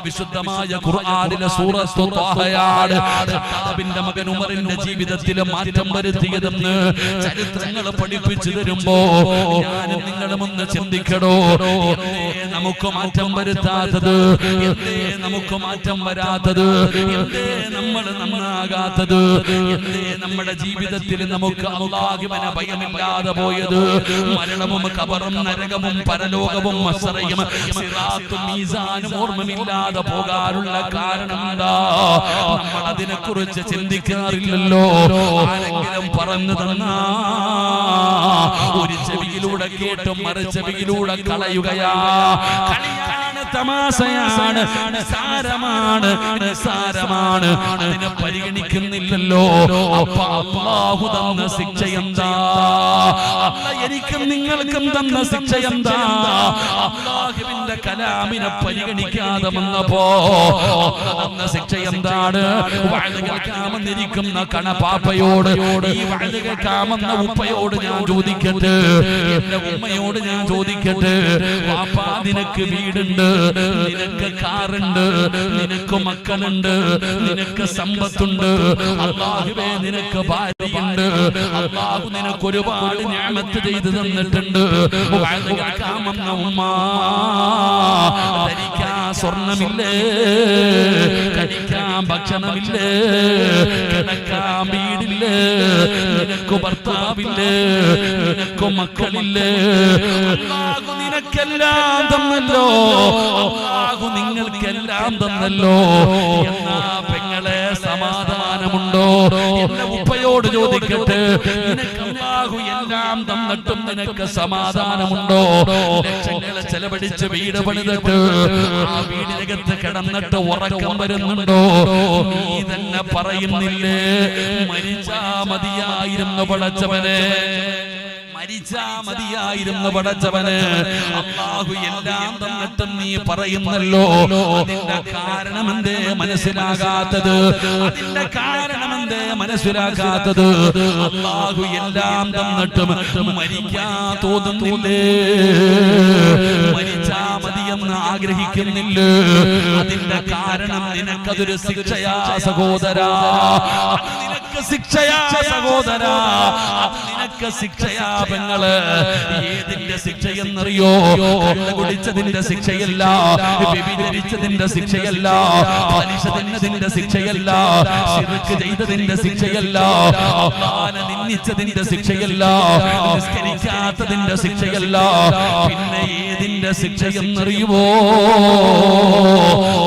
വിശുദ്ധമായ ഖുർആനിലെ സൂറത്തു ത്വാഹയാണ് ഖത്താബിന്റെ മകൻ ഉമറിന്റെ ജീവിതത്തിൽ മാറ്റം വരുത്തിയതെന്ന് ചരിത്രങ്ങൾ പഠിപ്പിച്ചു തരുമ്പോ ഞാനും നിങ്ങളും ഒന്ന് ചിന്തിക്കടോ. എന്തേ നമുക്ക് മാറ്റം വരുത്താത്തത്? എന്തേ നമുക്ക് മാറ്റം വരാത്തത്? എന്തേ നമ്മൾ നന്നാകാത്തത്? എന്തേ നമ്മുടെ ജീവിതത്തിൽ നമുക്ക് അല്ലാഹുവിനെ ഭയമില്ലാതെ പോയത്? മരണവും ഖബറും നരകവും പരലോകവും മസ്റയും സിറാത്തും മീസാനും ഓർമ്മയില്ലാതെ പോകാനുള്ള കാരണം എന്താ? നമ്മൾ അതിനെ കുറിച്ച് ചിന്തിക്കാറില്ലല്ലോ. ആരെങ്കിലും പറഞ്ഞു തന്നാ ഒരു ചെവിയിലൂടെ കേട്ടും മറു ചെവിയിലൂടെ കളയുകയാ. കളിയാണ്, തമാശയാണ്, നിസാരമാണ്. അതിനെ പരിഗണിക്കുന്നില്ലല്ലോ. അപ്പൊ അല്ലാഹു തന്ന ശിക്ഷ എന്താ? എനിക്കും നിങ്ങൾക്കും തന്ന ശിക്ഷ എന്താ? അല്ലാഹുവിന്റെ കലാമിനെ പരിഗണിക്കാതെ വന്നപ്പോ തന്ന ശിക്ഷ എന്താണ്? വഅദ് കേൾക്കാമെന്നിരിക്കുന്ന കണപാപ്പയോട്, ഈ വഅദ് കേൾക്കാമെന്ന ഉപ്പയോട് ഞാൻ ചോദിക്കട്ടെ, എന്റെ ഉമ്മയോട് ഞാൻ ചോദിക്കട്ടെ, വാപ്പാ നിനക്ക് വീടുണ്ട്, നിനക്ക് കാറുണ്ട്, നിനക്ക് മക്കളുണ്ട്, നിനക്ക് സമ്പത്തുണ്ട്, അല്ലാഹുവേ നിനക്ക് ഭാര്യയുണ്ട്, അല്ലാഹു നിനക്ക് ഒരുപാട് നിഅമത്ത് ചെയ്തു തന്നിട്ടുണ്ട്. വഅദ് കേൾക്കാമെന്ന ഉമ്മ, ധരിക്കാൻ സ്വർണമില്ലേ, കഴിക്കാൻ ഭക്ഷണമില്ലേ, കിടക്കാൻ വീടില്ലേ, നിനക്ക് ഭർത്താവില്ലേ, നിനക്ക് മക്കളില്ലേ, അല്ലാഹു നിനക്കെല്ലാം തന്നല്ലോ, അല്ലാഹു നിങ്ങൾക്കെല്ലാം തന്നല്ലോ. എന്നാ പെങ്ങളെ സമാധാനമുണ്ടോ? എന്റെ ഉപ്പയോട് ചോദിക്കട്ടെ, നിനക്ക് അല്ലാഹു എല്ലാം തന്നിട്ടും നിനക്ക് സമാധാനമുണ്ടോ? ലക്ഷങ്ങളെ ചെലവഴിച്ച് വീട് പണിതിട്ട് ആ വീടിനകത്ത് കിടന്നിട്ട് ഉറക്കം വരുന്നുണ്ടോ? നീ തന്നെ പറയുന്നില്ലേ, മരിച്ചാ മതിയായിരുന്നു പടച്ചവനെ, മരിച്ചാ മതിയായിരുന്നു പടച്ചവന്. അല്ലാഹു എല്ലാം തന്നിട്ടും നീ പറയുന്നല്ലോ. അതിന്റെ കാരണം എന്തേ മനസ്സിലാകാത്തത്? അതിന്റെ കാരണം എന്തേ മനസ്സിലാക്കാത്തത്? അല്ലാഹു എല്ലാം തന്നിട്ടും മരിക്കാൻ തോന്നുന്നില്ലേ, മരിച്ചാ മതിയെന്ന് ആഗ്രഹിക്കുന്നില്ലേ? അതിന്റെ കാരണം നിനക്കതൊരു ശിക്ഷയാ സഹോദരാ, നിനക്ക് ശിക്ഷയാ സഹോദരാ, നിനക്ക് ശിക്ഷയാ പെങ്ങള്. ഏതിന്റെ ശിക്ഷയെന്നറിയോ? കള്ള് കുടിച്ചതിന്റെ ശിക്ഷയല്ല, വ്യഭിചരിച്ചതിന്റെ ശിക്ഷയല്ല, പലിശ തിന്നതിന്റെ ശിക്ഷയല്ല, ശിർക്ക് ചെയ്തതിന്റെ ശിക്ഷയല്ല, അല്ലാഹുവിനെ നിന്ദിച്ചതിന്റെ ശിക്ഷയല്ല, നിസ്കരിക്കാത്തതിന്റെ ശിക്ഷയല്ല. പിന്നെ ഏതിന്റെ ശിക്ഷയെന്നറിയുമോ?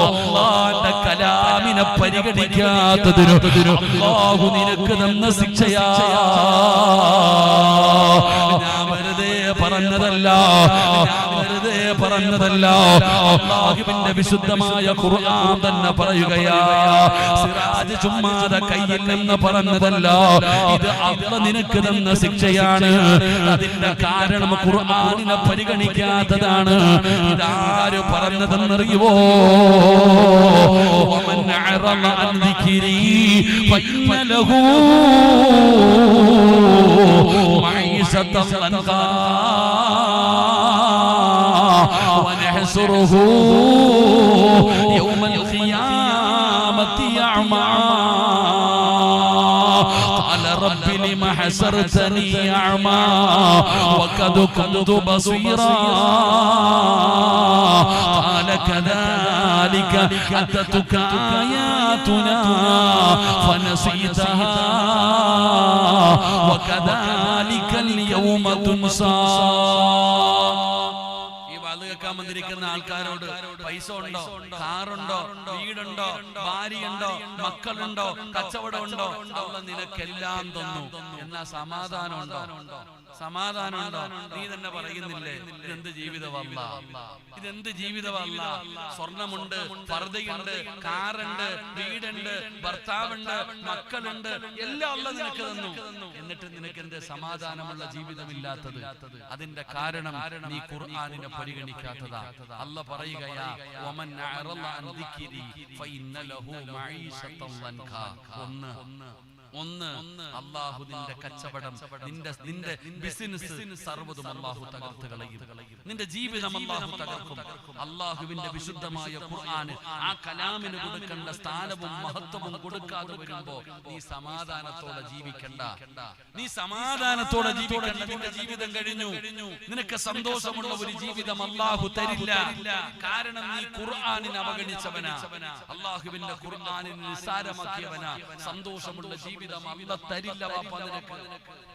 അല്ലാഹുവിന്റെ കലാമിനെ പരിഗണിക്കാത്തതിന് അല്ലാഹു നിനക്ക് തന്ന ശിക്ഷയാ. ഞാൻ വെറുതെ പറഞ്ഞതല്ല, വെറുതെ പറഞ്ഞതല്ല. അല്ലാഹുവിന്റെ വിശുദ്ധമായ ഖുർആൻ തന്നെ പറയുകയാ. സിറാജ് ചുമ്മാതെ കയ്യിൽ നിന്ന് പറഞ്ഞതല്ല, ഇത് അല്ലാഹു നിനക്ക് തന്ന ശിക്ഷയാണ്. അതിന്റെ കാരണം ഖുർആനിനെ പരിഗണിക്കാത്തതാണ്. ഇതാര് പറഞ്ഞതെന്നറിയുമോ? വമൻ അറള അൻ ദിക്രി ഫഇന്ന ലഹു മഈശതൻ ളൻഖാ വനഹ്സുറുഹു യൗമൽ ഖിയാമത്തി അഅമാ ഖാല റബ്ബി ലിമ ഹസർതനി അഅമാ വഖദ് കുന്തു ബസീറാ ഖാല കദാലിക അതതുക ആയാതുനാ ഫനസീതഹാ വകദാലിക اليوم തുൻസാ. വന്നിരിക്കുന്ന ആൾക്കാരോട് പൈസ ഉണ്ടോ, കാറുണ്ടോ, വീടുണ്ടോ, ഭാര്യയുണ്ടോ, മക്കളുണ്ടോ, കച്ചവടമുണ്ടോ? അല്ലാഹു നിനക്കെല്ലാം തന്നു. എന്നാ സമാധാനമുണ്ടോ? സമാധാനമുണ്ടോ? നീ തന്നെ പറയുന്നില്ലേ ഇതെന്ത് ജീവിതമല്ല, ഇതെന്ത് ജീവിതമല്ല. സ്വർണമുണ്ട്, പർദ്ദയുണ്ട്, കാറുണ്ട്, വീടുണ്ട്, ഭർത്താവുണ്ട്, മക്കളുണ്ട്, എല്ലാം അല്ലാഹു നിനക്ക് തന്നു. എന്നിട്ട് നിനക്ക് എന്ത് സമാധാനമുള്ള ജീവിതമില്ലാത്തത്? അതിന്റെ കാരണം നീ ഖുർആനിനെ പരിഗണിക്കാത്തതാ. അല്ലാഹു പറയുകയാ വമൻ അറള അൻ ദിക്രി ഫഇന്ന ലഹു മഈശതൻ ലൻകാ. ഒന്ന് അല്ലാഹു നിന്റെ കച്ചവടം, നിന്റെ ബിസിനസ് സർവ്വതും അല്ലാഹു തകർത്ത് കളയും. നിന്റെ ജീവിതം അല്ലാഹു തകർക്കും. അല്ലാഹുവിന്റെ വിശുദ്ധമായ ഖുർആൻ ആ കലാമിന് കൊടുക്കേണ്ട സ്ഥാനവും മഹത്വവും കൊടുക്കാതെ വരുമ്പോ നീ സമാധാനത്തോടെ ജീവിക്കണ്ട. നീ സമാധാനത്തോടെ ജീവിക്കണ്ട. നിന്റെ ജീവിതം കഴിഞ്ഞു. നിനക്ക് സന്തോഷമുള്ള ഒരു ജീവിതം അല്ലാഹു തരില്ല. കാരണം നീ ഖുർആനിനെ അവഗണിച്ചവനാ, അല്ലാഹുവിന്റെ ഖുർആനിനെ നിസ്സാരമാക്കിയവനാ. സന്തോഷമുള്ള ജീവിതം അല്ലാഹു തരില്ല വാപ്പാ.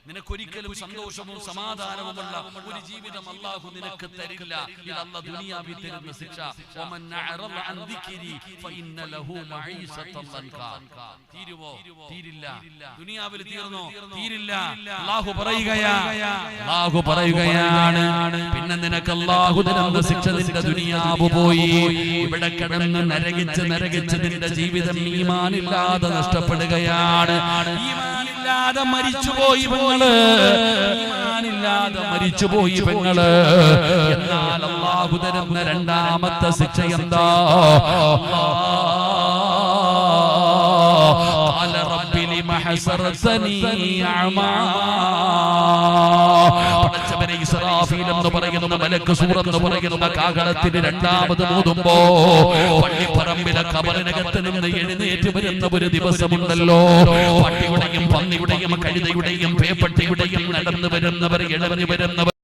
നിനക്കൊരിക്കലും സന്തോഷവും സമാധാനവുമുള്ള ഒരു ജീവിതം അല്ലാഹു നിനക്ക് തരില്ല. ഇത് അല്ലാഹു ദുനിയാവിൽ തരുന്ന ശിക്ഷ. വമൻ അറള അൻ ദിക്രി ഫഇന്ന ലഹു മഈശതൻ ലൻകാ. തീരുവോ? തീരില്ല. ദുനിയാവിൽ തീർന്നോ? തീരില്ല. അല്ലാഹു പറയുകയാണ് പിന്നെ നിനക്ക് അല്ലാഹു തരുന്ന ശിക്ഷ നിന്റെ ദുനിയാവ് പോയി. ഇവിടെ കിടന്ന് നരകിച്ച് നിന്റെ ജീവിതം ഈമാനില്ലാതെ നഷ്ടപ്പെടുകയാണ്. ഈമാനില്ലാതെ മരിച്ചുപോയി പെങ്ങള്, ഈമാനില്ലാതെ മരിച്ചുപോയി പെങ്ങള്. എന്നാൽ അല്ലാഹു തരുന്ന രണ്ടാമത്തെ ശിക്ഷ എന്താ? ഖാല റബ്ബി ലിമ ഹസറതനി അഅമാ. പടച്ചവനെ, ഇസ്രാഫീൽ എന്ന് പറയുന്ന മലക്ക് സൂറത്ത് പറയുന്ന കാഹളത്തിന് രണ്ടാമത് ഊതുമ്പോ പള്ളിപ്പറമ്പിലെ ഖബറിനകത്ത് നിന്ന് എഴുന്നേറ്റ് വരുന്ന ഒരു ദിവസമുണ്ടല്ലോ. പട്ടിയുടെയും പന്നിയുടെയും കഴുതയുടെയും പേപ്പട്ടിയുടെയും നടന്നു വരുന്നവർ, ഇളവന് വരുന്നവർ